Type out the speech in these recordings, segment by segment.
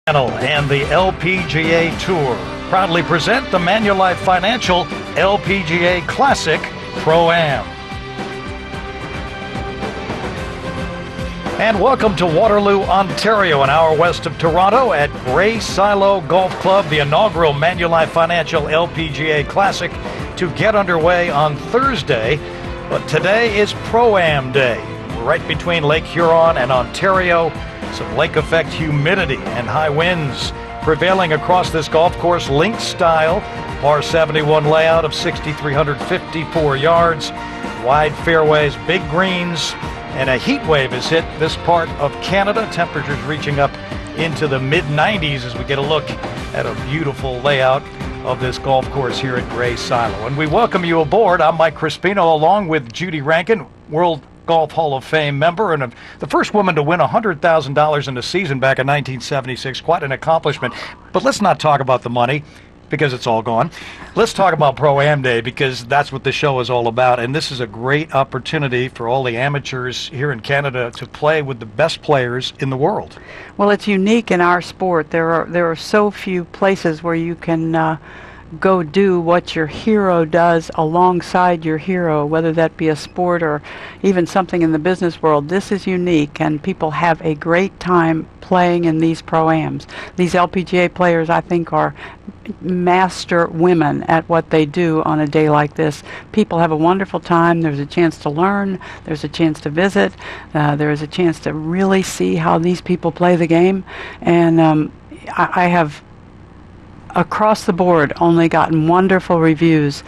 And the LPGA Tour proudly present the Manulife Financial LPGA Classic Pro-Am. And welcome to Waterloo, Ontario, an hour west of Toronto at Grey Silo Golf Club, the inaugural Manulife Financial LPGA Classic to get underway on Thursday. But today is Pro-Am Day. We're right between Lake Huron and Ontario. Some lake effect humidity and high winds prevailing across this golf course, link style, par 71 layout of 6,354 yards, wide fairways, big greens, and a heat wave has hit this part of Canada. Temperatures reaching up into the mid-90s as we get a look at a beautiful layout of this golf course here at Grey Silo. And we welcome you aboard. I'm Mike Crispino along with Judy Rankin, World Golf Hall of Fame member and the first woman to win $100,000 in a season back in 1976. Quite an accomplishment. But let's not talk about the money because it's all gone. Let's talk about Pro-Am Day because that's what the show is all about. And this is a great opportunity for all the amateurs here in Canada to play with the best players in the world. Well, it's unique in our sport. There are so few places where you can go do what your hero does alongside your hero, whether that be a sport or even something in the business world. This is unique, and people have a great time playing in these Pro-Ams. These LPGA players, I think, are master women at what they do on a day like this. People have a wonderful time. There's a chance to learn. There's a chance to visit. There is a chance to really see how these people play the game. And I have across the board only gotten wonderful reviews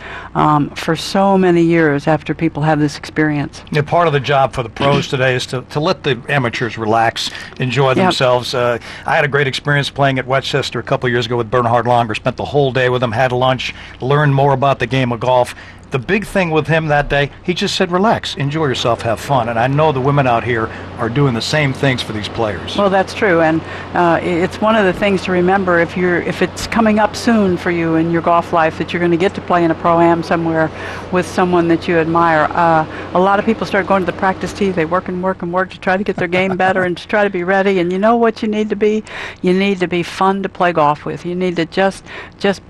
for so many years after people have this experience. Yeah, part of the job for the pros today is to let the amateurs relax, enjoy themselves. I had a great experience playing at Westchester a couple of years ago with Bernhard Langer. Spent the whole day with him, had lunch, learned more about the game of golf. The big thing with him that day, he just said, relax, enjoy yourself, have fun. And I know the women out here are doing the same things for these players. Well, that's true. And it's one of the things to remember if it's coming up soon for you in your golf life that you're going to get to play in a Pro-Am somewhere with someone that you admire. A lot of people start going to the practice tee. They work and work and work to try to get their game better and to try to be ready. And you know what you need to be? You need to be fun to play golf with. You need to just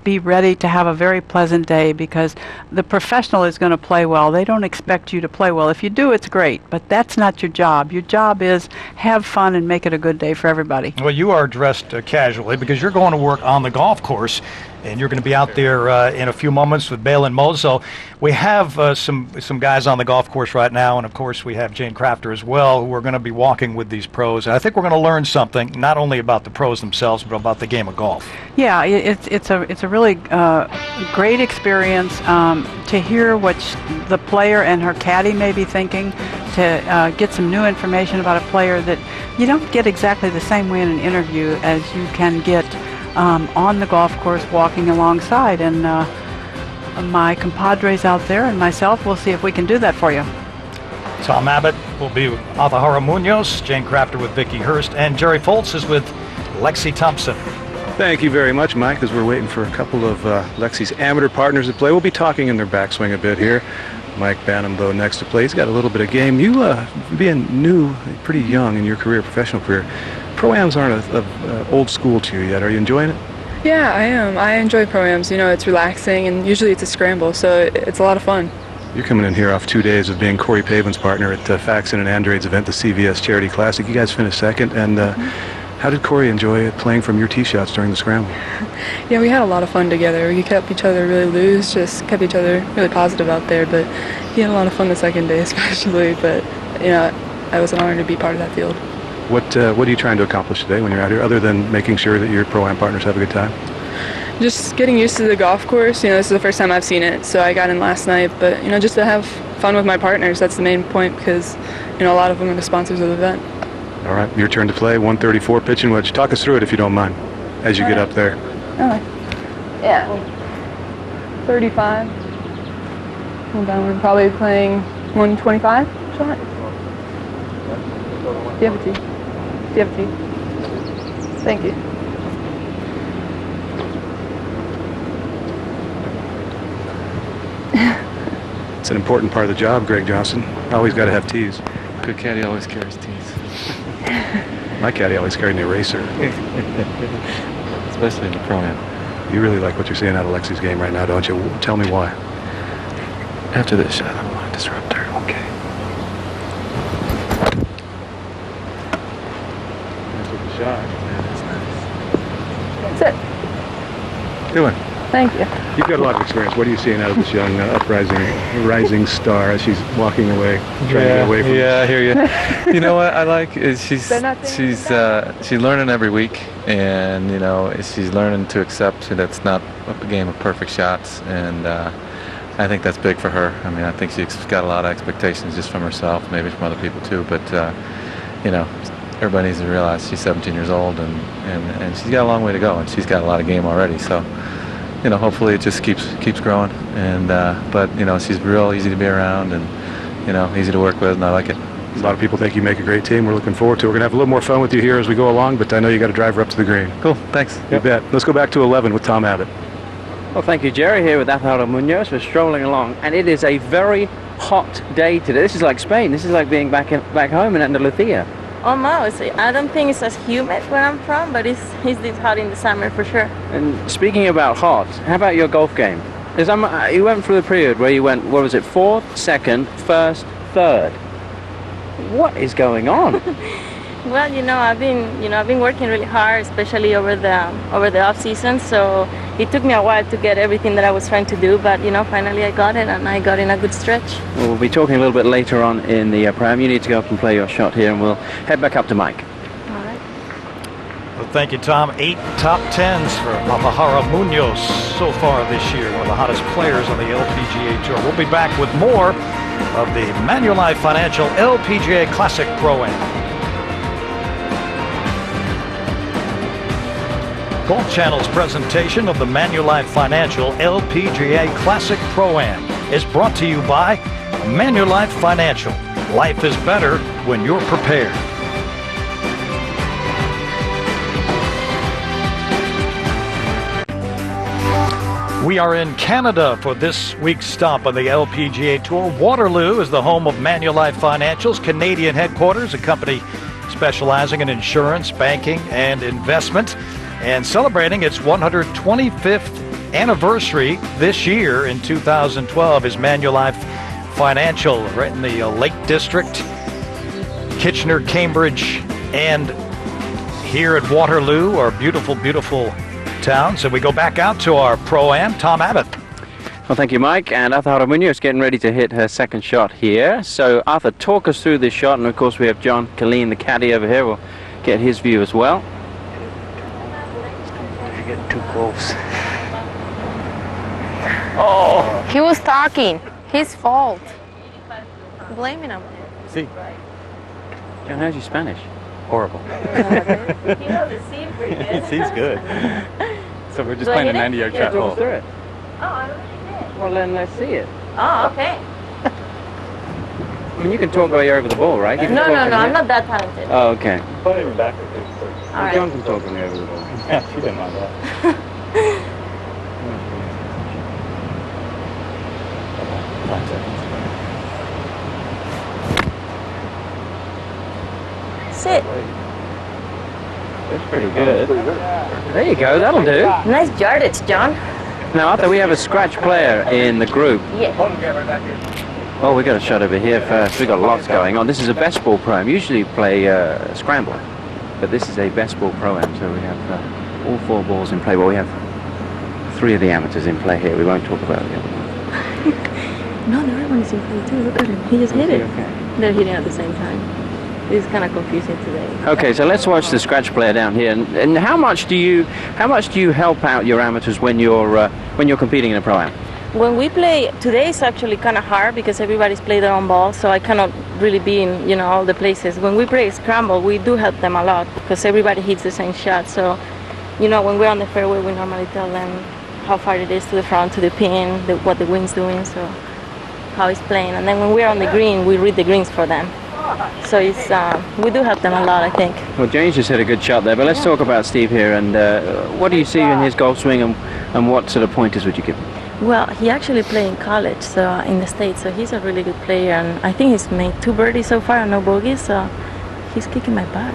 be ready to have a very pleasant day, because the professional is going to play well. They don't expect you to play well. If you do, it's great, but that's not your job. Your job is have fun and make it a good day for everybody. Well, you are dressed casually because you're going to work on the golf course, and you're going to be out there in a few moments with Bale and Mose. So we have some guys on the golf course right now, and of course we have Jane Crafter as well, who are going to be walking with these pros. And I think we're going to learn something, not only about the pros themselves, but about the game of golf. Yeah, it's a really great experience to hear what the player and her caddy may be thinking, to get some new information about a player that you don't get exactly the same way in an interview as you can get on the golf course walking alongside. And my compadres out there and myself will see if we can do that for you. Tom Abbott will be with Althahara Munoz, Jane Crafter with Vicki Hurst, and Jerry Foltz is with Lexi Thompson. Thank you very much, Mike. As we're waiting for a couple of Lexi's amateur partners to play, we'll be talking in their backswing a bit here. Mike Banham, though, next to play. He's got a little bit of game. You, being new, pretty young in your career, professional career, Pro-Ams aren't old school to you yet. Are you enjoying it? Yeah, I am. I enjoy Pro-Ams. You know, it's relaxing, and usually it's a scramble, so it's a lot of fun. You're coming in here off 2 days of being Corey Pavin's partner at Faxon and Andrade's event, the CVS Charity Classic. You guys finished second, and how did Corey enjoy playing from your tee shots during the scramble? Yeah, we had a lot of fun together. We kept each other really loose, just kept each other really positive out there, but he had a lot of fun the second day especially, but, you know, I was an honor to be part of that field. What are you trying to accomplish today when you're out here, other than making sure that your Pro-Am partners have a good time? Just getting used to the golf course. You know, this is the first time I've seen it, so I got in last night. But, you know, just to have fun with my partners, that's the main point, because, you know, a lot of them are the sponsors of the event. All right, your turn to play, 134 pitching wedge. Talk us through it if you don't mind, as you get up there. Okay. Yeah. 35. Well, down, we're probably playing 125 shot. Do you have a tee? Do you have a tee? Thank you. It's an important part of the job, Greg Johnson. Always got to have tees. Good caddy always carries tees. My caddy always carried an eraser. Especially in the Pro-Am. You really like what you're seeing out of Lexi's game right now, don't you? Tell me why. After this shot, I don't want to disrupt her. Okay. After the shot. That's it. Doing. Thank you. You've got a lot of experience. What are you seeing out of this young rising star as she's walking away, trying to get away from? Yeah, I hear you. You know what I like is she's learning every week, and you know she's learning to accept that it's not a game of perfect shots, and I think that's big for her. I mean, I think she's got a lot of expectations just from herself, maybe from other people too. But you know, everybody needs to realize she's 17 years old, and she's got a long way to go, and she's got a lot of game already. So. You know, hopefully it just keeps growing, and but you know she's real easy to be around, and you know easy to work with, and I like it. A lot of people think you make a great team. We're looking forward to it. We're gonna have a little more fun with you here as we go along, but I know you got to drive her up to the green. Cool, thanks. You bet. Let's go back to 11 with Tom Abbott. Well, thank you, Jerry. Here with Alvaro Munoz. We're strolling along, and it is a very hot day today. This is like Spain. This is like being back home in Andalusia. Almost. I don't think it's as humid where I'm from, but it's this hot in the summer for sure. And speaking about hot, how about your golf game? You went through the period where you went, what was it, 4th, 2nd, 1st, 3rd. What is going on? Well, I've been working really hard, especially over the off season. So it took me a while to get everything that I was trying to do, but finally I got it, and I got in a good stretch. Well, we'll be talking a little bit later on in the program. You need to go up and play your shot here, and we'll head back up to Mike. All right. Well, thank you, Tom. 8 top 10s for Alvaro Munoz so far this year, one of the hottest players on the LPGA Tour. We'll be back with more of the Manulife Financial LPGA Classic Pro-Am. Golf Channel's presentation of the Manulife Financial LPGA Classic Pro-Am is brought to you by Manulife Financial. Life is better when you're prepared. We are in Canada for this week's stop on the LPGA Tour. Waterloo is the home of Manulife Financial's Canadian headquarters, a company specializing in insurance, banking, and investment, and celebrating its 125th anniversary this year in 2012 is Manulife Financial, right in the Lake District, Kitchener, Cambridge, and here at Waterloo, our beautiful, beautiful town. So we go back out to our Pro-Am, Tom Abbott. Well, thank you, Mike. And Arthur Munoz getting ready to hit her second shot here. So, Arthur, talk us through this shot. And, of course, we have John Killeen, the caddy over here. We'll get his view as well. You're getting too close. Oh, he was talking. His fault. Blaming him. See? John, how's your Spanish? Horrible. He knows the scene pretty good. He's good. So we're just Do I playing a hit it? 90-yard Yeah, shot talk hole. us through it. Oh, I really did. Well, then let's see it. Oh, okay. I mean, you can talk while you're over the ball, right? You can No, talk from I'm here. not that talented. Oh, okay. Put it back there. All right. John can talk when you're over the ball. Yeah, she didn't mind that. Sit. That's pretty good. There you go, that'll do. Nice yardage, John. Now, Arthur, we have a scratch player in the group. Yeah. Oh, we got a shot over here first. We got lots going on. This is a best ball pro-am. Usually play scramble, but this is a best ball pro-am. So we have all 4 balls in play. Well, we have 3 of the amateurs in play here. We won't talk about the other one. No, the other one is in play too. Look at him. He just hit it. Okay. They're hitting at the same time. This is kind of confusing today. Okay, so let's watch the scratch player down here. And how much do you help out your amateurs when you're competing in a pro-am? When we play today, it's actually kind of hard because everybody's playing their own ball, so I cannot really be in all the places. When we play scramble, we do help them a lot because everybody hits the same shot. So, when we're on the fairway, we normally tell them how far it is to the front, to the pin, what the wind's doing, so how it's playing. And then when we're on the green, we read the greens for them. So it's we do help them a lot, I think. Well, James just hit a good shot there, but let's talk about Steve here. And what do you see in his golf swing, and what sort of pointers would you give him? Well, he actually played in college, so in the States, so he's a really good player, and I think he's made 2 birdies so far and no bogeys, so he's kicking my butt.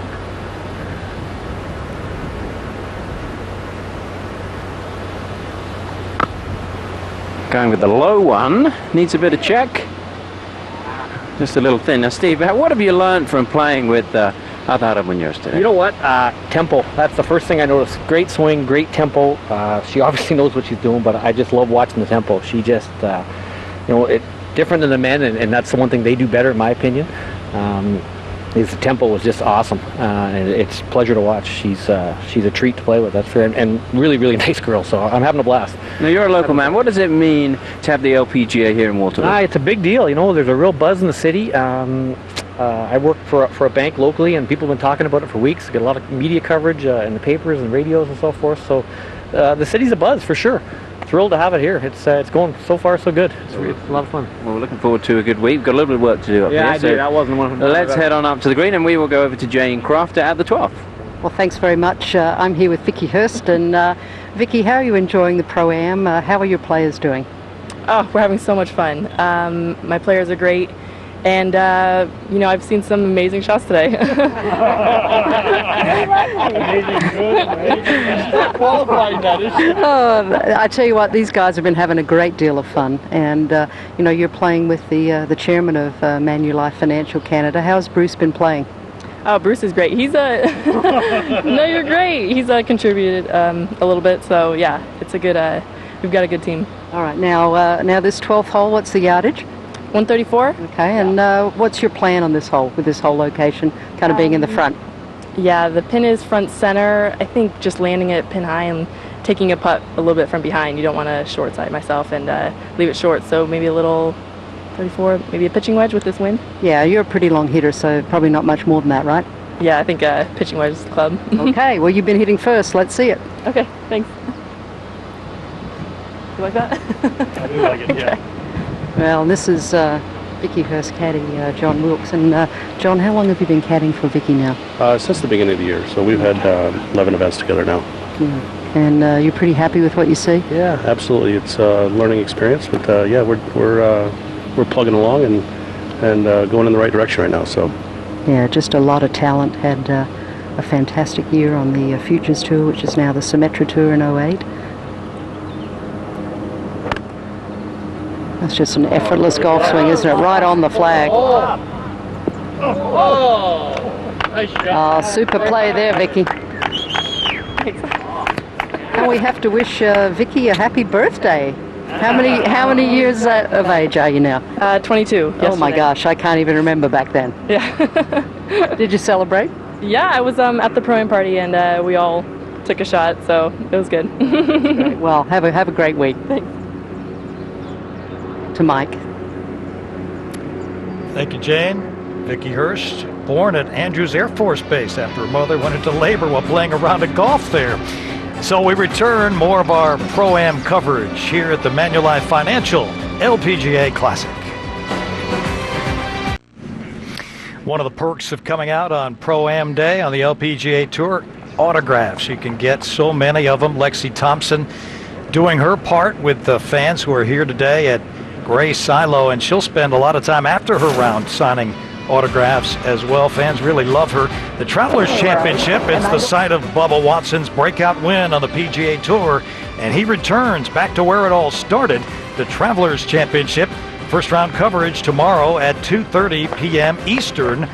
Going with the low one. Needs a bit of check. Just a little thin. Now, Steve, what have you learned from playing with Adara Munoz today? You know what? Tempo. That's the first thing I noticed. Great swing, great tempo. She obviously knows what she's doing, but I just love watching the tempo. She just, different than the men, and that's the one thing they do better, in my opinion. Is the tempo was just awesome, and it's a pleasure to watch. She's a treat to play with, that's fair, and really, really nice girl. So I'm having a blast. Now you're a local man. What does it mean to have the LPGA here in Waterloo? It's a big deal. There's a real buzz in the city. I work for a bank locally, and people have been talking about it for weeks. Get a lot of media coverage in the papers and radios and so forth. So the city's a buzz for sure. Thrilled to have it here. It's going so far so good. It's a lot of fun. Well, we're looking forward to a good week. We've got a little bit of work to do up here. Yeah, I do. That wasn't one of them. Let's head on up to the green, and we will go over to Jane Croft at the 12th. Well, thanks very much. I'm here with Vicky Hurst, and Vicky, how are you enjoying the Pro-Am? How are your players doing? Oh, we're having so much fun. My players are great, and I've seen some amazing shots today. I tell you what, these guys have been having a great deal of fun, and you're playing with the chairman of Manulife Financial Canada. How's Bruce been playing? Oh, Bruce is great. He's no, you're great. He's contributed a little bit, so yeah, it's a good. We've got a good team. All right, now this 12th hole, what's the yardage? 134. Okay, and what's your plan on this hole, with this whole location kind of being in the front? Yeah, the pin is front center. I think just landing it pin high and taking a putt a little bit from behind. You don't want to short side myself and leave it short, so maybe a little 34, maybe a pitching wedge with this wind. Yeah, you're a pretty long hitter, so probably not much more than that, right? Yeah, I think pitching wedge is the club. Okay, well, you've been hitting first. Let's see it. Okay, thanks. You like that? I do like it, yeah. Well, this is Vicky Hurst caddy, John Wilkes. And John, how long have you been caddying for Vicky now? Since the beginning of the year. So we've had 11 events together now. Yeah. And you're pretty happy with what you see? Yeah, absolutely. It's a learning experience, but yeah, we're plugging along and going in the right direction right now. So. Yeah, just a lot of talent. Had a fantastic year on the Futures Tour, which is now the Symetra Tour in 08. That's just an effortless golf swing, isn't it? Right on the flag. Oh, super play there, Vicky. And we have to wish Vicky a happy birthday. How many years of age are you now? 22. Yesterday. Oh my gosh, I can't even remember back then. Yeah. Did you celebrate? Yeah, I was at the Pro-Am party, and we all took a shot, so it was good. Great. Well, have a great week. Thanks. To Mike. Thank you, Jane. Vicky Hurst, born at Andrews Air Force Base after her mother went into labor while playing a round of golf there. So we return more of our Pro-Am coverage here at the Manulife Financial LPGA Classic. One of the perks of coming out on Pro-Am Day on the LPGA Tour, autographs. You can get so many of them. Lexi Thompson doing her part with the fans who are here today at Gray Silo, and she'll spend a lot of time after her round signing autographs as well. Fans really love her. The Travelers Championship, it's the site of Bubba Watson's breakout win on the PGA Tour, and he returns back to where it all started, the Travelers Championship. First round coverage tomorrow at 2:30 p.m. Eastern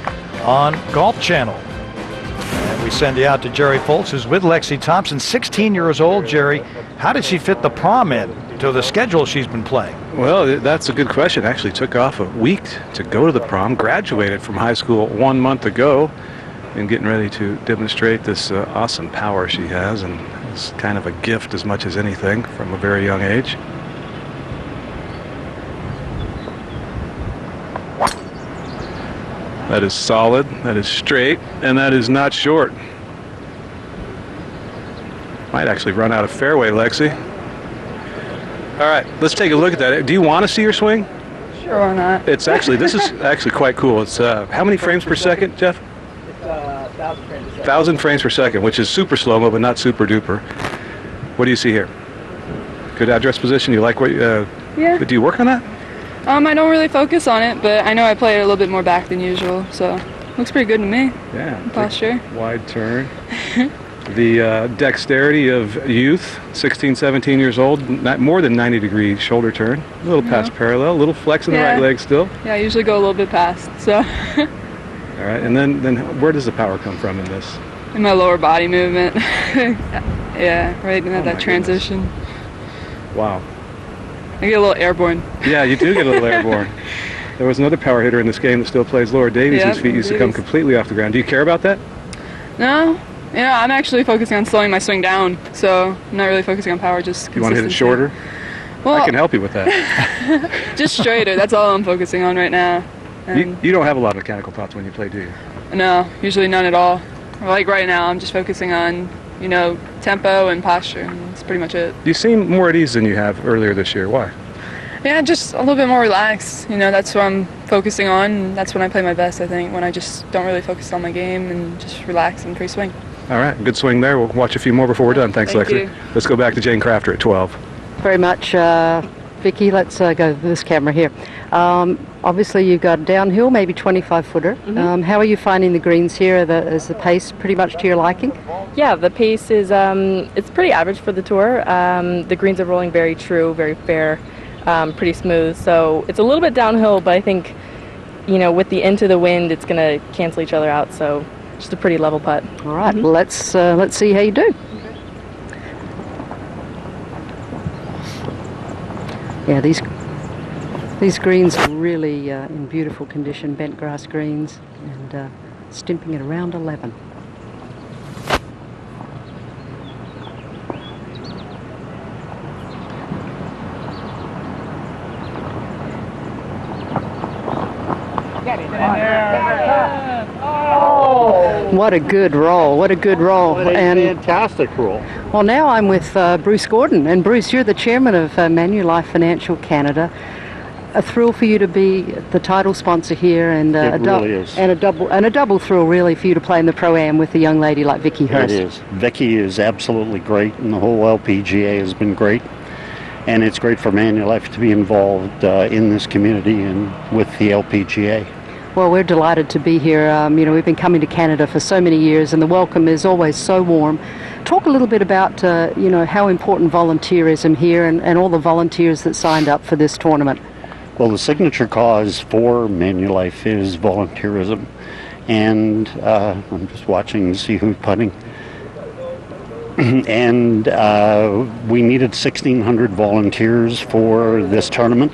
on Golf Channel. And we send you out to Jerry Foltz, who's with Lexi Thompson, 16 years old. Jerry, how did she fit the prom in to the schedule she's been playing? Well, that's a good question. Actually took off a week to go to the prom, graduated from high school 1 month ago, and getting ready to demonstrate this awesome power she has, and it's kind of a gift as much as anything from a very young age. That is solid, that is straight, and that is not short. Might actually run out of fairway, Lexi. All right, let's take a look at that. Do you want to see her swing? Sure, why not? This is actually quite cool. It's how many frames per second, Jeff? It's 1,000 frames per second. 1,000 frames per second, which is super slow-mo, but not super duper. What do you see here? Good address position. You like what? Yeah. Do you work on that? I don't really focus on it, but I know I play it a little bit more back than usual, so looks pretty good to me. Yeah. Posture. Wide turn. The dexterity of youth, 16, 17 years old, not more than 90-degree shoulder turn, a little past parallel, a little flex in the right leg still. Yeah, I usually go a little bit past, so. All right, and then where does the power come from in this? In my lower body movement. Yeah, right in that transition. Goodness. Wow. I get a little airborne. Yeah, you do get a little airborne. There was another power hitter in this game that still plays, Laura Davies, whose feet used to come completely off the ground. Do you care about that? No. Yeah, I'm actually focusing on slowing my swing down, so I'm not really focusing on power, just You want to hit it shorter? Well, I can help you with that. just straighter, that's all I'm focusing on right now. You don't have a lot of mechanical thoughts when you play, do you? No, usually none at all. Like right now, I'm just focusing on, tempo and posture, and that's pretty much it. You seem more at ease than you have earlier this year. Why? Yeah, just a little bit more relaxed. That's what I'm focusing on, and that's when I play my best, I think, when I just don't really focus on my game and just relax and pre-swing. All right, good swing there. We'll watch a few more before we're done. Thanks, Thank Lexi. you. Let's go back to Jane Crafter at 12. Very much. Vicky, let's go to this camera here. Obviously, you've got downhill, maybe 25-footer. How are you finding the greens here? Is the pace pretty much to your liking? Yeah, the pace is it's pretty average for the tour. The greens are rolling very true, very fair, pretty smooth. So it's a little bit downhill, but I think, with the into the wind, it's going to cancel each other out. So just a pretty level putt. All right, let's see how you do. Yeah, these greens are really in beautiful condition, bent grass greens, and stimping at around 11. What a good roll, what a good roll. What a fantastic roll. Well, now I'm with Bruce Gordon, and Bruce, you're the chairman of Manulife Financial Canada. A thrill for you to be the title sponsor here, and it really is. And a double thrill really for you to play in the Pro-Am with a young lady like Vicky Hurst. It is. Vicky is absolutely great, and the whole LPGA has been great. And it's great for Manulife to be involved in this community and with the LPGA. Well, we're delighted to be here. We've been coming to Canada for so many years, and the welcome is always so warm. Talk a little bit about, how important volunteerism here and all the volunteers that signed up for this tournament. Well, the signature cause for Manulife is volunteerism. And I'm just watching to see who's putting. And we needed 1,600 volunteers for this tournament.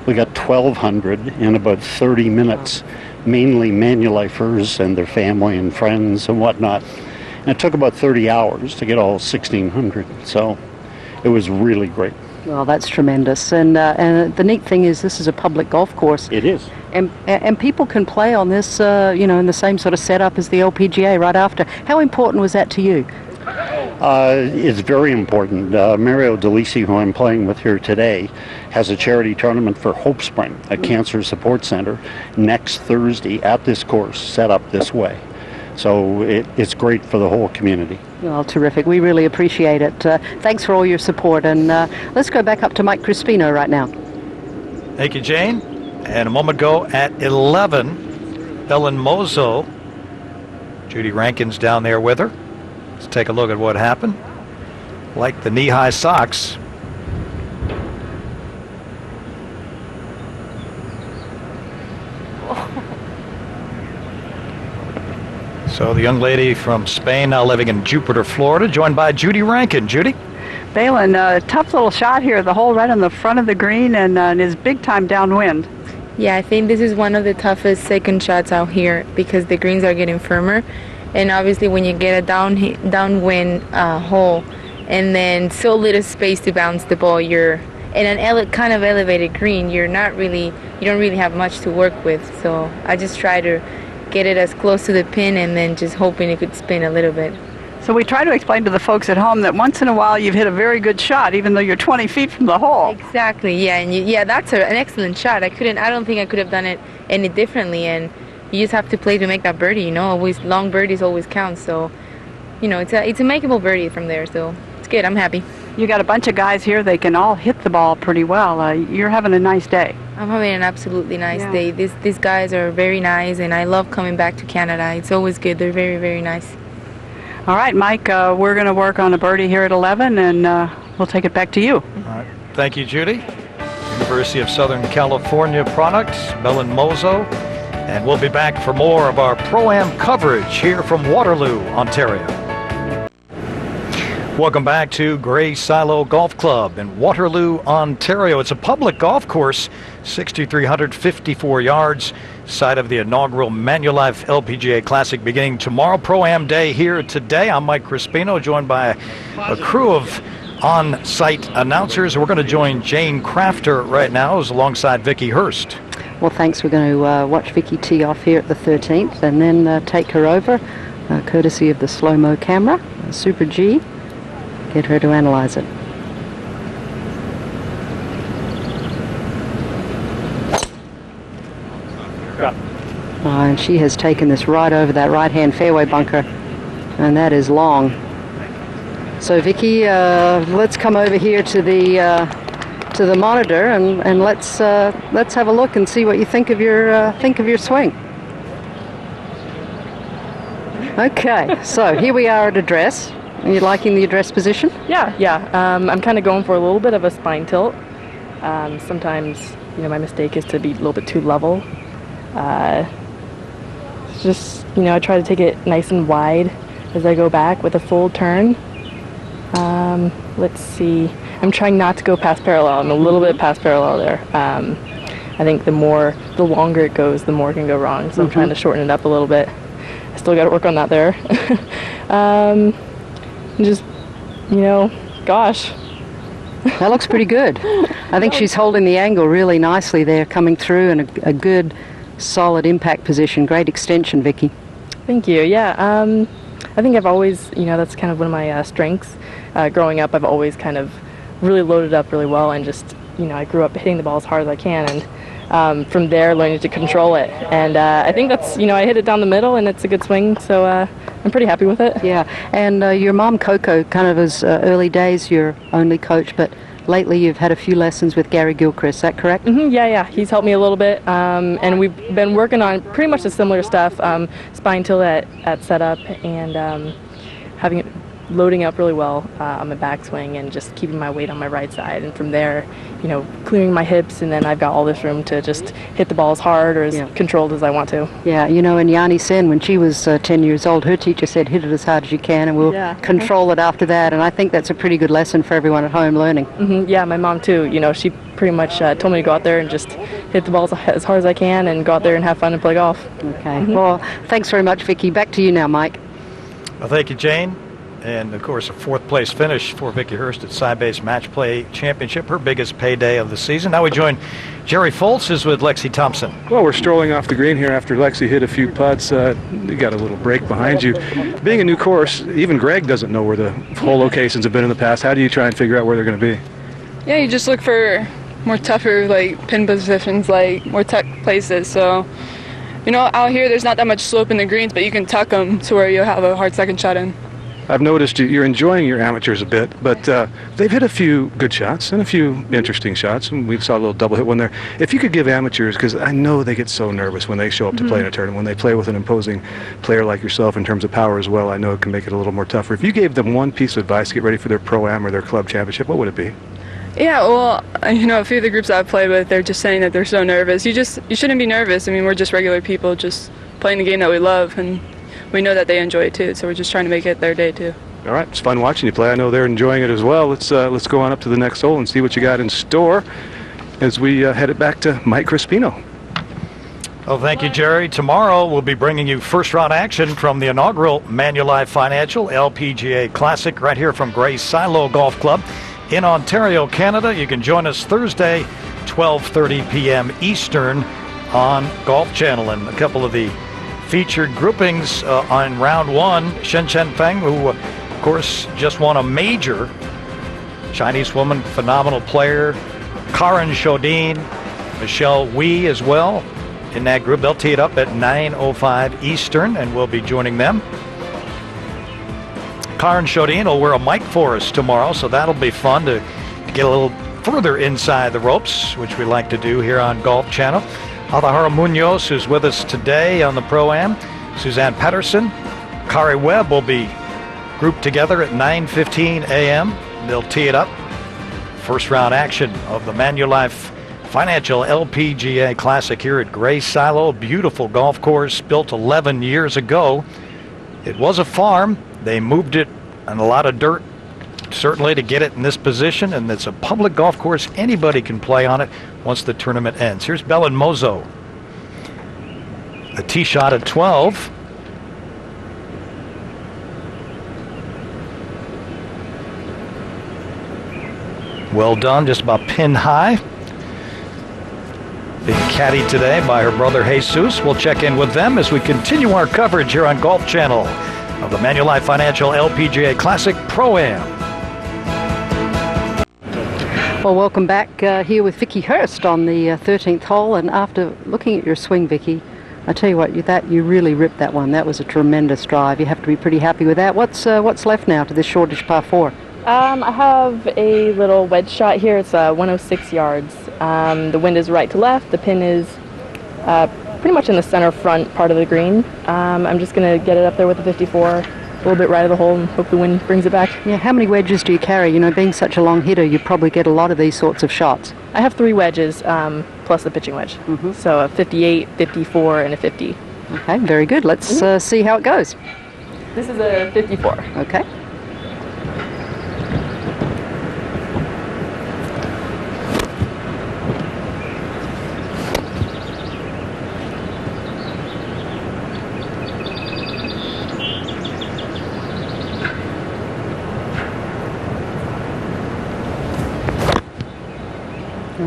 We got 1,200 in about 30 minutes, mainly Manulifers and their family and friends and whatnot. And it took about 30 hours to get all 1,600, so it was really great. Well, that's tremendous. And the neat thing is this is a public golf course. It is. And people can play on this, in the same sort of setup as the LPGA right after. How important was that to you? It's very important. Mario DeLisi, who I'm playing with here today, has a charity tournament for Hope Spring, a cancer support center, next Thursday at this course, set up this way. So it's great for the whole community. Well, terrific. We really appreciate it. Thanks for all your support. And let's go back up to Mike Crispino right now. Thank you, Jane. And a moment ago at 11, Ellen Mozo, Judy Rankin's down there with her. Let's take a look at what happened. Like the knee-high socks. So the young lady from Spain now living in Jupiter, Florida, joined by Judy Rankin. Judy? Balin, tough little shot here, the hole right on the front of the green, and is big time downwind. Yeah, I think this is one of the toughest second shots out here because the greens are getting firmer. And obviously when you get a downwind hole and then so little space to bounce the ball, you're in an kind of elevated green, you don't really have much to work with. So I just try to get it as close to the pin and then just hoping it could spin a little bit. So we try to explain to the folks at home that once in a while you've hit a very good shot, even though you're 20 feet from the hole. Exactly, yeah, and that's an excellent shot. I don't think I could have done it any differently, and you just have to play to make that birdie, always long birdies always count, so, it's a makeable birdie from there, so it's good, I'm happy. You got a bunch of guys here, they can all hit the ball pretty well. You're having a nice day. I'm having an absolutely nice day. These guys are very nice, and I love coming back to Canada. It's always good. They're very, very nice. All right, Mike, we're going to work on a birdie here at 11, and we'll take it back to you. All right. Thank you, Judy. University of Southern California product, Belen Mozo. And we'll be back for more of our Pro-Am coverage here from Waterloo, Ontario. Welcome back to Gray Silo Golf Club in Waterloo, Ontario. It's a public golf course, 6,354 yards, site of the inaugural Manulife LPGA Classic beginning tomorrow. Pro-Am Day here today. I'm Mike Crispino, joined by a crew of on-site announcers. We're going to join Jane Crafter right now, who's alongside Vicki Hurst. Well, thanks. We're going to watch Vicki tee off here at the 13th and then take her over, courtesy of the slow-mo camera, Super G. Get her to analyze it. And she has taken this right over that right-hand fairway bunker, and that is long. So, Vicki, let's come over here to the monitor and let's have a look and see what you think of your swing. Okay, so here we are at address. Are you liking the address position? Yeah. I'm kind of going for a little bit of a spine tilt. Sometimes, my mistake is to be a little bit too level. Just, I try to take it nice and wide as I go back with a full turn. Let's see. I'm trying not to go past parallel. I'm a little bit past parallel there. I think the longer it goes, the more can go wrong. So I'm trying to shorten it up a little bit. I still got to work on that there. Just, gosh. That looks pretty good. I think she's holding the angle really nicely there, coming through in a good, solid impact position. Great extension, Vicki. Thank you. Yeah. I think I've always, that's kind of one of my strengths. Growing up, I've always kind of really loaded up really well, and just, I grew up hitting the ball as hard as I can, and from there learning to control it. And I think that's, I hit it down the middle, and it's a good swing, so I'm pretty happy with it. Yeah, and your mom, Coco, kind of was early days your only coach, but lately you've had a few lessons with Gary Gilchrist, is that correct? Yeah, he's helped me a little bit, and we've been working on pretty much the similar stuff, spine tilt at setup, and having it loading up really well on my backswing and just keeping my weight on my right side, and from there, clearing my hips, and then I've got all this room to just hit the ball as hard or as controlled as I want to. Yeah, and Yanni Sen, when she was 10 years old, her teacher said, hit it as hard as you can, and we'll control it after that, and I think that's a pretty good lesson for everyone at home learning. Yeah, my mom too. She pretty much told me to go out there and just hit the balls as hard as I can and go out there and have fun and play golf. Okay, well, thanks very much, Vicki. Back to you now, Mike. Well, thank you, Jane. And, of course, a fourth-place finish for Vicki Hurst at Sybase Match Play Championship, her biggest payday of the season. Now we join Jerry Foltz, who's with Lexi Thompson. Well, we're strolling off the green here after Lexi hit a few putts. You got a little break behind you. Being a new course, even Greg doesn't know where the hole locations have been in the past. How do you try and figure out where they're going to be? Yeah, you just look for more tougher, pin positions, more tuck places. So, out here there's not that much slope in the greens, but you can tuck them to where you'll have a hard second shot in. I've noticed you're enjoying your amateurs a bit, but they've hit a few good shots and a few interesting shots, and we saw a little double hit one there. If you could give amateurs, because I know they get so nervous when they show up to play in a tournament, when they play with an imposing player like yourself in terms of power as well, I know it can make it a little more tougher. If you gave them one piece of advice to get ready for their Pro-Am or their club championship, what would it be? Yeah, well, a few of the groups I've played with, they're just saying that they're so nervous. You shouldn't be nervous. I mean, we're just regular people just playing the game that we love, and we know that they enjoy it too, so we're just trying to make it their day too. All right, it's fun watching you play. I know they're enjoying it as well. Let's go on up to the next hole and see what you got in store as we head it back to Mike Crispino. Oh, thank you, Jerry. Tomorrow we'll be bringing you first-round action from the inaugural Manulife Financial LPGA Classic right here from Gray Silo Golf Club in Ontario, Canada. You can join us Thursday, 12:30 p.m. Eastern on Golf Channel. And a couple of the featured groupings on round one, Shen Chen Feng, who, of course, just won a major. Chinese woman, phenomenal player. Karen Shodin, Michelle Wee as well in that group. They'll tee it up at 9:05 Eastern, and we'll be joining them. Karen Shodin will wear a mic for us tomorrow, so that'll be fun to get a little further inside the ropes, which we like to do here on Golf Channel. Alejandro Munoz, who's with us today on the Pro-Am. Suzanne Petterson. Kari Webb will be group together at 9:15 a.m. They'll tee it up. First round action of the Manulife Financial LPGA Classic here at Gray Silo. Beautiful golf course built 11 years ago. It was a farm. They moved it and a lot of dirt, certainly, to get it in this position, and it's a public golf course. Anybody can play on it once the tournament ends. Here's Belen Mozo. A tee shot at 12. Well done, just about pin high. Being caddied today by her brother Jesus. We'll check in with them as we continue our coverage here on Golf Channel of the Manulife Financial LPGA Classic Pro-Am. Well, welcome back here with Vicky Hurst on the 13th hole. And after looking at your swing, Vicky, I tell you what, you really ripped that one. That was a tremendous drive. You have to be pretty happy with that. What's left now to this shortish par 4? I have a little wedge shot here. It's 106 yards. The wind is right to left. The pin is pretty much in the center front part of the green. I'm just going to get it up there with the 54, a little bit right of the hole, and hope the wind brings it back. Yeah, how many wedges do you carry? You know, being such a long hitter, you probably get a lot of these sorts of shots. I have 3 wedges plus the pitching wedge. So a 58, 54, and a 50. Okay, very good. Let's see how it goes. This is a 54. Okay.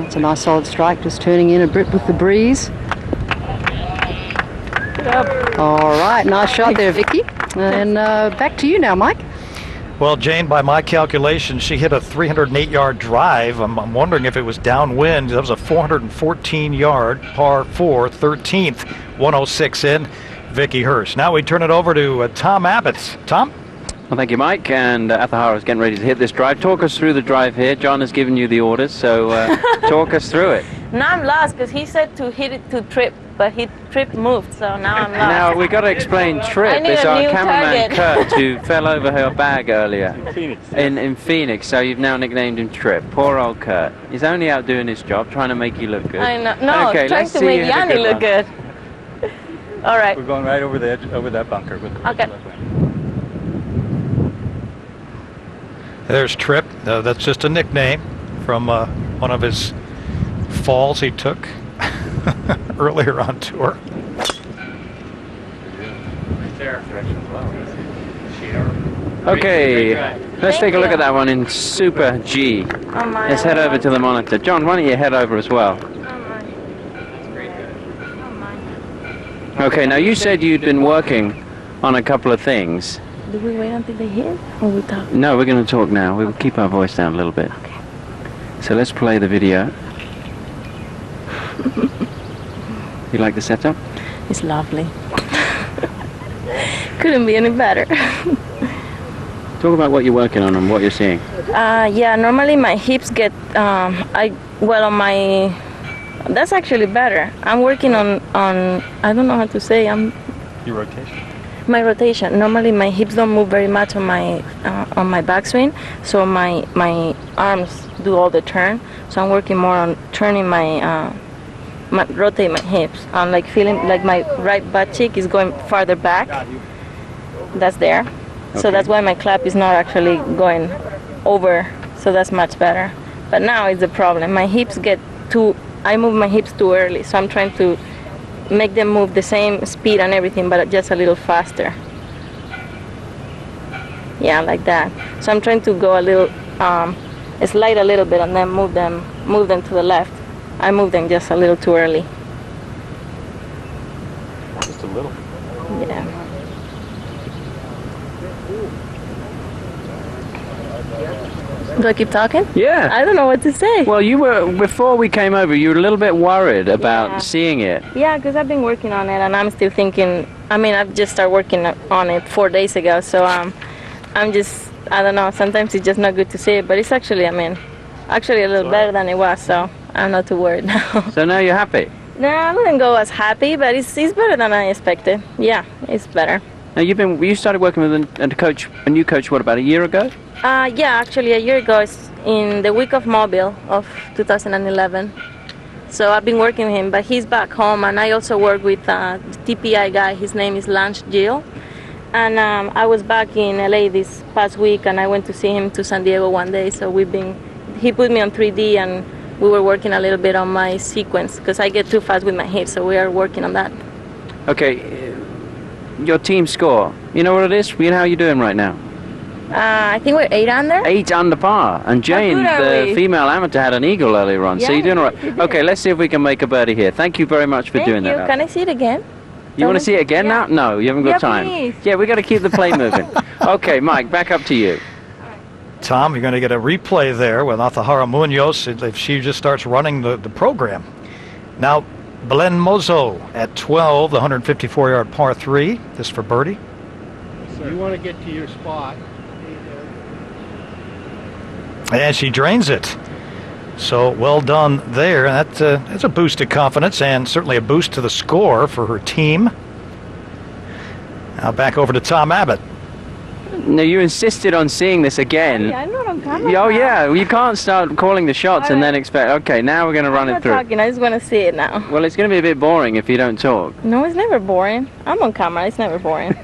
It's a nice solid strike, just turning in a bit with the breeze. All right, nice shot there, Vicky. And back to you now, Mike. Well, Jane, by my calculation, she hit a 308-yard drive. I'm wondering if it was downwind. That was a 414-yard par 4, 13th, 106 in. Vicky Hurst. Now we turn it over to Tom Abbott. Tom? Well, thank you, Mike. And Athahara is getting ready to hit this drive. Talk us through the drive here. John has given you the orders, so talk us through it. Now I'm lost because he said to hit it to trip, but he trip moved, so now I'm lost. Now we've got to explain trip. It's our cameraman Kurt who fell over her bag earlier in Phoenix, so you've now nicknamed him Trip. Poor old Kurt. He's only out doing his job, trying to make you look good. I know. No, okay, trying to make Yanni look good. All right. We're going right over the edge, over that bunker. Okay. There's Trip. That's just a nickname from one of his falls he took earlier on tour. Okay, let's take a look at that one in Super G. Let's head over to the monitor. John, why don't you head over as well? Okay, now you said you'd been working on a couple of things. Do we wait until they hit, or we talk? No, we're going to talk now. We'll keep our voice down a little bit. Okay. So let's play the video. You like the setup? It's lovely. Couldn't be any better. Talk about what you're working on and what you're seeing. Yeah, normally my hips get, on my, that's actually better. I'm working on, I don't know how to say, Your rotation? My rotation. Normally my hips don't move very much on my backswing, so my arms do all the turn. So I'm working more on turning rotate my hips. I'm like feeling like my right butt cheek is going farther back. That's there. Okay. So that's why my clap is not actually going over. So that's much better. But now it's a problem. My hips I move my hips too early. So I'm trying to make them move the same speed and everything, but just a little faster. Yeah, like that. So I'm trying to go a little, slide a little bit and then move them to the left. I move them just a little too early. Just a little. Yeah. Do I keep talking? Yeah. I don't know what to say. Well, before we came over, you were a little bit worried about seeing it. Yeah, because I've been working on it, and I'm still thinking, I've just started working on it 4 days ago, so I'm just, I don't know, sometimes it's just not good to see it, but it's actually, actually a little better than it was, so I'm not too worried now. So now you're happy? No, I wouldn't go as happy, but it's better than I expected. Yeah, it's better. Now you started working with a new coach, what, about a year ago? Yeah, actually a year ago, it's in the week of Mobile of 2011. So I've been working with him, but he's back home, and I also work with a TPI guy. His name is Lance Gill. And I was back in LA this past week, and I went to see him to San Diego one day. So he put me on 3D, and we were working a little bit on my sequence because I get too fast with my hips, so we are working on that. Okay, your team score, you know what it is? You know how you're doing right now? I think we're 8 under. 8 under par. And Jane, the female amateur, had an eagle earlier on, so you're doing all right. Okay, let's see if we can make a birdie here. Thank you very much for doing that. Thank you. Can I see it again? You want to see it again now? No, you haven't got time. Please. Yeah, we got to keep the play moving. Okay, Mike, back up to you. Tom, you're going to get a replay there with Atahara Munoz if she just starts running the program. Now, Belen Mozo at 12, the 154-yard par 3. This for birdie. So you want to get to your spot. And she drains it. So well done there. That's a boost of confidence and certainly a boost to the score for her team. Now back over to Tom Abbott. No, you insisted on seeing this again. Yeah, I'm not on camera. Oh, yeah. You can't start calling the shots and then expect, okay, now we're going to run it through. I'm not talking. I just want to see it now. Well, it's going to be a bit boring if you don't talk. No, it's never boring. I'm on camera. It's never boring.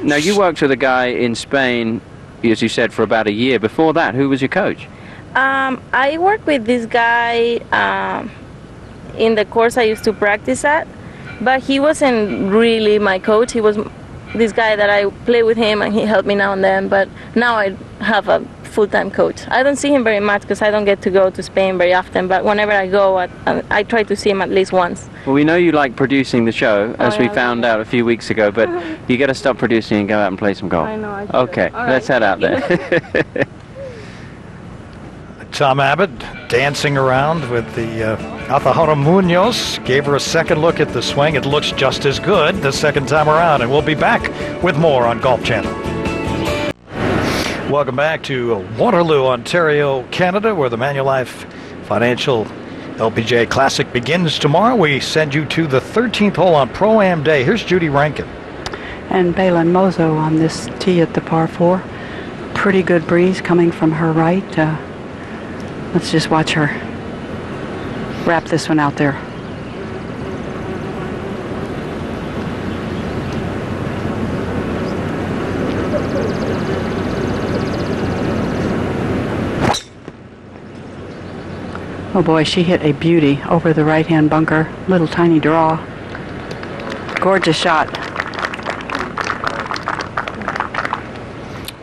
Now, you worked with a guy in Spain, as you said, for about a year. Before that, who was your coach? I worked with this guy in the course I used to practice at, but he wasn't really my coach. He was this guy that I play with him, and he helped me now and then, but now I have a full-time coach. I don't see him very much because I don't get to go to Spain very often, but whenever I go, I try to see him at least once. Well, we know you like producing the show, as we found out a few weeks ago, but you got to stop producing and go out and play some golf. I know. I Okay, let's head out there. Tom Abbott dancing around with the Atahara Munoz. Gave her a second look at the swing. It looks just as good the second time around, and we'll be back with more on Golf Channel. Welcome back to Waterloo, Ontario, Canada, where the Manulife Financial LPGA Classic begins tomorrow. We send you to the 13th hole on Pro-Am Day. Here's Judy Rankin. And Belen Mozo on this tee at the par 4. Pretty good breeze coming from her right. Let's just watch her wrap this one out there. Oh boy, she hit a beauty over the right-hand bunker. Little tiny draw. Gorgeous shot.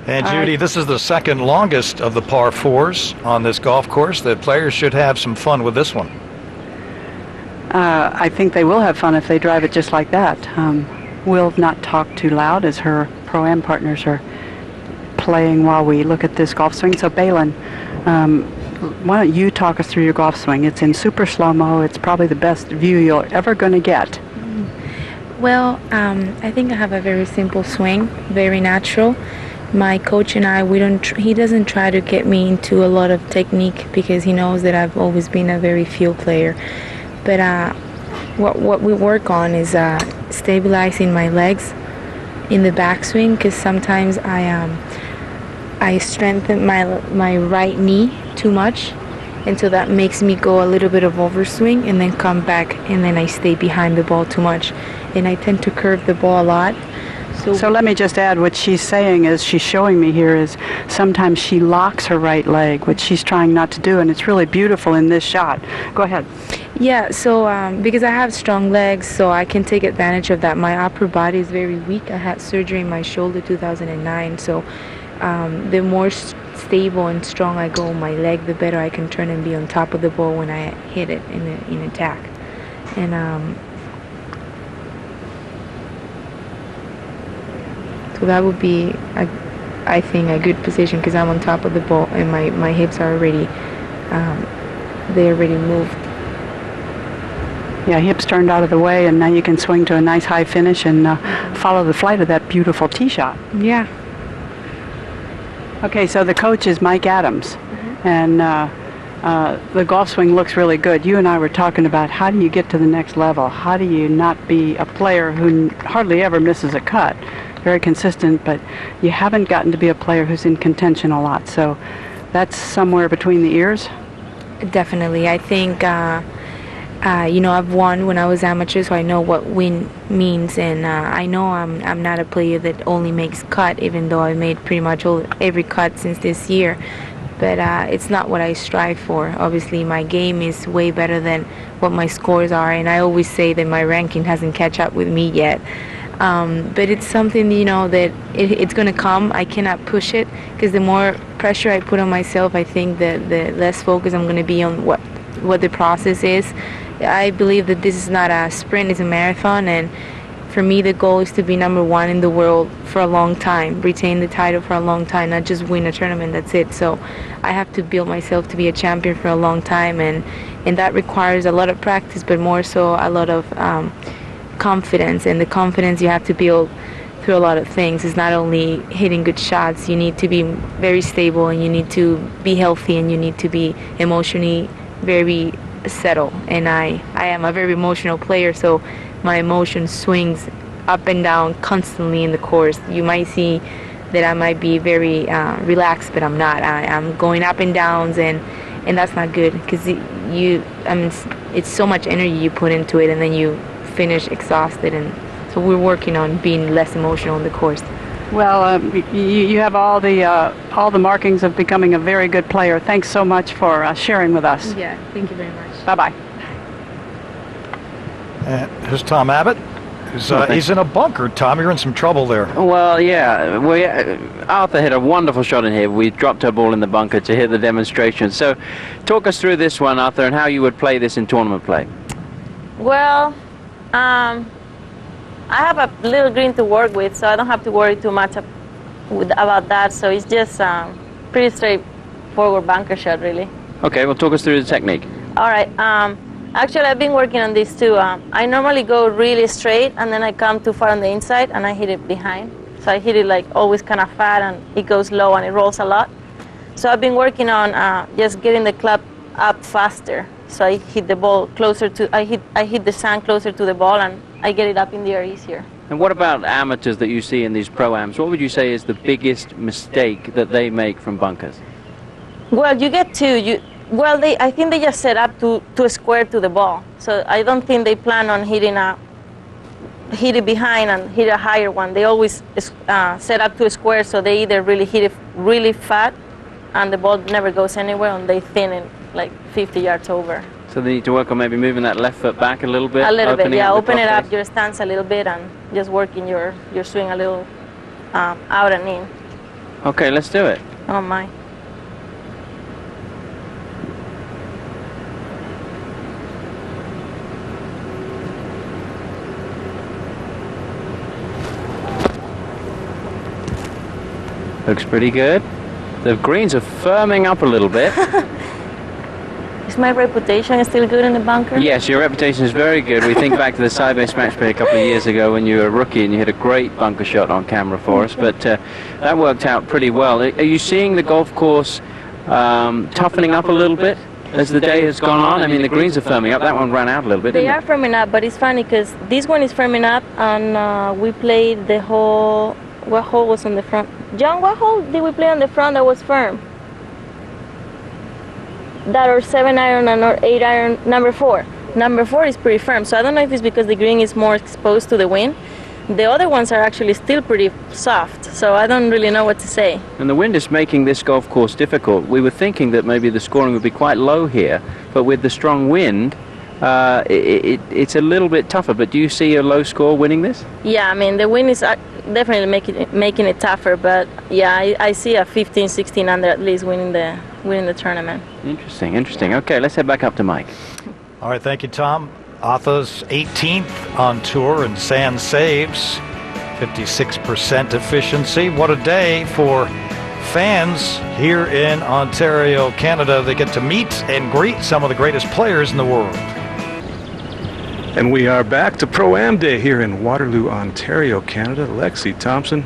And Judy, this is the second longest of the par 4s on this golf course. The players should have some fun with this one. I think they will have fun if they drive it just like that. We'll not talk too loud as her Pro-Am partners are playing while we look at this golf swing. So Belen, why don't you talk us through your golf swing? It's in super slow-mo. It's probably the best view you're ever going to get. Well, I think I have a very simple swing, very natural. My coach and I, he doesn't try to get me into a lot of technique because he knows that I've always been a very field player. But what we work on is stabilizing my legs in the backswing, because sometimes I strengthen my right knee too much, and so that makes me go a little bit of overswing and then come back, and then I stay behind the ball too much, and I tend to curve the ball a lot. So let me just add, what she's saying is, she's showing me here is sometimes she locks her right leg, which she's trying not to do, and it's really beautiful in this shot. Go ahead. Yeah, so because I have strong legs, so I can take advantage of that. My upper body is very weak. I had surgery in my shoulder 2009, so the more stable and strong I go on my leg, the better I can turn and be on top of the ball when I hit it in attack. And so that would be, I think, a good position because I'm on top of the ball and my hips are already, they already moved. Yeah, hips turned out of the way, and now you can swing to a nice high finish and follow the flight of that beautiful tee shot. Yeah. Okay, so the coach is Mike Adams, and the golf swing looks really good. You and I were talking about how do you get to the next level? How do you not be a player who hardly ever misses a cut? Very consistent, but you haven't gotten to be a player who's in contention a lot. So that's somewhere between the ears? Definitely. I think, I've won when I was amateur, so I know what win means, and I know I'm not a player that only makes cut, even though I made pretty much every cut since this year. But it's not what I strive for. Obviously, my game is way better than what my scores are, and I always say that my ranking hasn't catch up with me yet. But it's something, that it's going to come. I cannot push it, because the more pressure I put on myself, I think that the less focus I'm going to be on what the process is. I believe that this is not a sprint, it's a marathon, and for me the goal is to be number one in the world for a long time, retain the title for a long time, not just win a tournament, that's it. So I have to build myself to be a champion for a long time, and that requires a lot of practice, but more so a lot of confidence, and the confidence you have to build through a lot of things. It's not only hitting good shots, you need to be very stable, and you need to be healthy, and you need to be emotionally very settled. And I am a very emotional player, so my emotion swings up and down constantly in the course. You might see that I might be very relaxed, but I'm not. I'm going up and downs, and that's not good, because it's so much energy you put into it, and then you finish exhausted. And so we're working on being less emotional in the course. Well, you have all the markings of becoming a very good player. Thanks so much for sharing with us. Yeah, thank you very much. Bye-bye. Here's Tom Abbott. He's in a bunker. Tom, you're in some trouble there. Well, yeah. Arthur hit a wonderful shot in here. We dropped her ball in the bunker to hit the demonstration. So talk us through this one, Arthur, and how you would play this in tournament play. Well, I have a little green to work with, so I don't have to worry too much about that. So it's just pretty straightforward bunker shot, really. Okay, well, talk us through the technique. All right. Actually, I've been working on this too. I normally go really straight, and then I come too far on the inside, and I hit it behind. So I hit it like always kind of fat, and it goes low, and it rolls a lot. So I've been working on just getting the club up faster. So I hit the ball closer to, I hit the sand closer to the ball, and I get it up in the air easier. And what about amateurs that you see in these pro-ams? What would you say is the biggest mistake that they make from bunkers? Well, you get two. I think they just set up to square to the ball. So I don't think they plan on hit it behind and hit a higher one. They always set up to a square, so they either really hit it really fat, and the ball never goes anywhere, and they thin it like 50 yards over. So they need to work on maybe moving that left foot back a little bit? A little bit, yeah. Open it up face. your stance a little bit, and just working your swing a little out and in. Okay, let's do it. Oh my. Looks pretty good. The greens are firming up a little bit. Is my reputation still good in the bunker? Yes, your reputation is very good. We think back to the side-base match play a couple of years ago when you were a rookie and you hit a great bunker shot on camera for us, but that worked out pretty well. Are you seeing the golf course toughening up a little bit as the day has gone on? I mean, the greens are firming up. That one ran out a little bit, They are firming up, but it's funny because this one is firming up, and we played the whole... What hole was on the front? John, what hole did we play on the front that was firm? That or 7-iron and or 8-iron, number 4. Number 4 is pretty firm, so I don't know if it's because the green is more exposed to the wind. The other ones are actually still pretty soft, so I don't really know what to say. And the wind is making this golf course difficult. We were thinking that maybe the scoring would be quite low here, but with the strong wind, it's a little bit tougher. But do you see a low score winning this? Yeah, I mean, the wind is definitely making it tougher, but yeah, I see a 15, 16 under at least winning the tournament. Interesting. Okay, let's head back up to Mike. All right, thank you, Tom. Arthur's 18th on tour in sand saves, 56% efficiency. What a day for fans here in Ontario, Canada. They get to meet and greet some of the greatest players in the world. And we are back to Pro-Am Day here in Waterloo, Ontario, Canada. Lexi Thompson,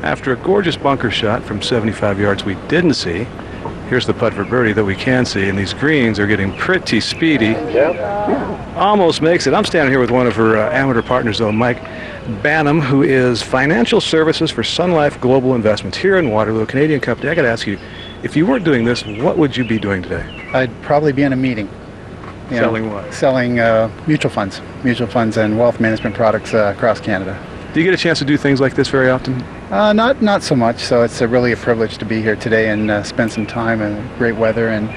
after a gorgeous bunker shot from 75 yards we didn't see, Here's the putt for birdie that we can see, and these greens are getting pretty speedy. Almost makes it. I'm standing here with one of her amateur partners, though, Mike Banham, who is Financial Services for Sun Life Global Investments here in Waterloo, a Canadian company. I got to ask you, if you weren't doing this, what would you be doing today? I'd probably be in a meeting. Selling what? Selling mutual funds and wealth management products across Canada. Do you get a chance to do things like this very often? Not so much. So it's really a privilege to be here today and spend some time in great weather. And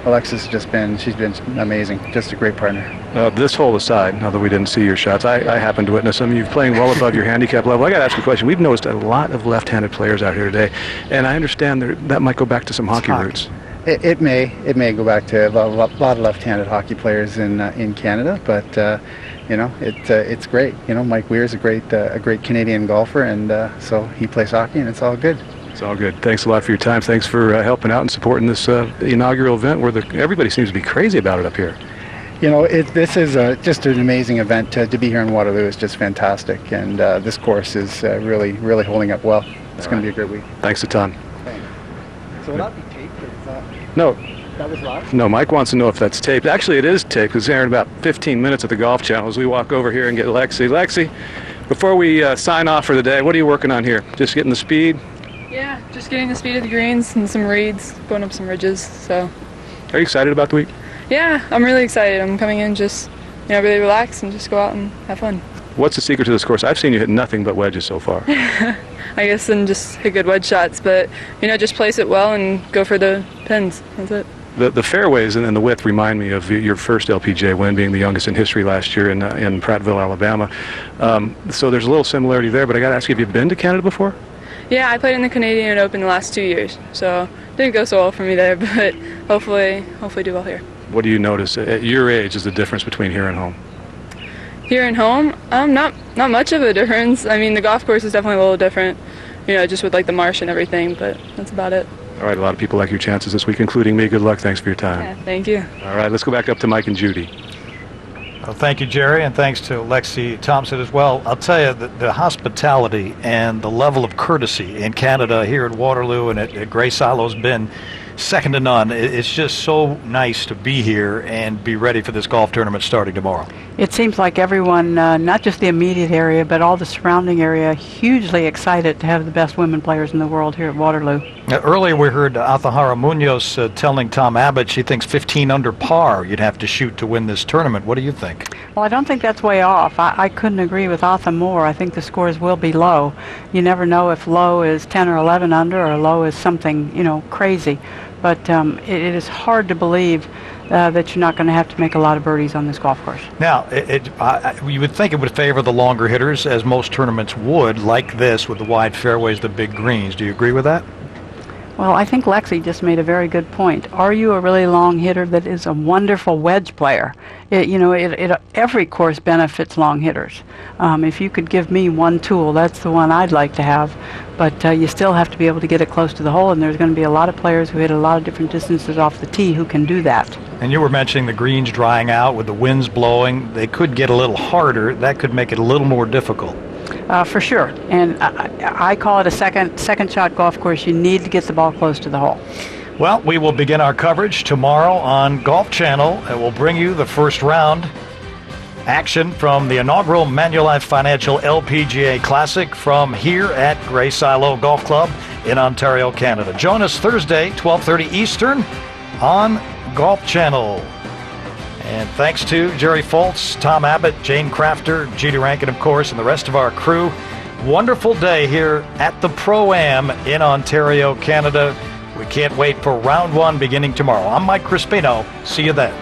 Alexis she's been amazing. Just a great partner. This hole aside, now that we didn't see your shots, I happened to witness them. You're playing well above your handicap level. I got to ask you a question. We've noticed a lot of left-handed players out here today, and I understand that might go back to some hockey roots. It may go back to a lot of left-handed hockey players in Canada, but it's great. Mike Weir's a great Canadian golfer, and so he plays hockey, and it's all good. It's all good. Thanks a lot for your time. Thanks for helping out and supporting this inaugural event where everybody seems to be crazy about it up here. This is just an amazing event. To be here in Waterloo is just fantastic, and this course is really holding up well. It's going to be a great week. Thanks a ton. Thanks. So will that be taped? No. That was live? No, Mike wants to know if that's taped. Actually, it is taped because here in about 15 minutes at the Golf Channel as we walk over here and get Lexi. Lexi, before we sign off for the day, what are you working on here? Just getting the speed? Yeah, just getting the speed of the greens and some reads, going up some ridges. So. Are you excited about the week? Yeah, I'm really excited. I'm coming in just, really relax and just go out and have fun. What's the secret to this course? I've seen you hit nothing but wedges so far. I guess then just hit good wedge shots, but just place it well and go for the pins. That's it. The fairways and the width remind me of your first LPGA win, being the youngest in history last year in Prattville, Alabama. So there's a little similarity there, but I got to ask you, have you been to Canada before? Yeah, I played in the Canadian Open the last 2 years, so didn't go so well for me there, but hopefully do well here. What do you notice at your age is the difference between here and home? Here and home, not much of a difference. I mean, the golf course is definitely a little different, just with like the marsh and everything, but that's about it. All right, a lot of people like your chances this week, including me. Good luck. Thanks for your time. Yeah, thank you. All right, let's go back up to Mike and Judy. Well, thank you, Jerry, and thanks to Lexi Thompson as well. I'll tell you, the hospitality and the level of courtesy in Canada here at Waterloo and at Grey Silo has been second to none. It's just so nice to be here and be ready for this golf tournament starting tomorrow. It seems like everyone, not just the immediate area, but all the surrounding area, hugely excited to have the best women players in the world here at Waterloo. Earlier we heard Althahara Munoz telling Tom Abbott she thinks 15 under par you'd have to shoot to win this tournament. What do you think? Well, I don't think that's way off. I couldn't agree with Arthur more. I think the scores will be low. You never know if low is 10 or 11 under or low is something, crazy. But it is hard to believe that you're not going to have to make a lot of birdies on this golf course. Now, you would think it would favor the longer hitters, as most tournaments would, like this, with the wide fairways, the big greens. Do you agree with that? Well, I think Lexi just made a very good point. Are you a really long hitter that is a wonderful wedge player? Every course benefits long hitters. If you could give me one tool, that's the one I'd like to have. But you still have to be able to get it close to the hole, and there's going to be a lot of players who hit a lot of different distances off the tee who can do that. And you were mentioning the greens drying out with the winds blowing. They could get a little harder. That could make it a little more difficult. For sure. And I call it a second shot golf course. You need to get the ball close to the hole. Well, we will begin our coverage tomorrow on Golf Channel, and we'll bring you the first round action from the inaugural Manulife Financial LPGA Classic from here at Grey Silo Golf Club in Ontario, Canada. Join us Thursday, 12:30 Eastern on Golf Channel. And thanks to Jerry Foltz, Tom Abbott, Jane Crafter, Judy Rankin, of course, and the rest of our crew. Wonderful day here at the Pro-Am in Ontario, Canada. We can't wait for round one beginning tomorrow. I'm Mike Crispino. See you then.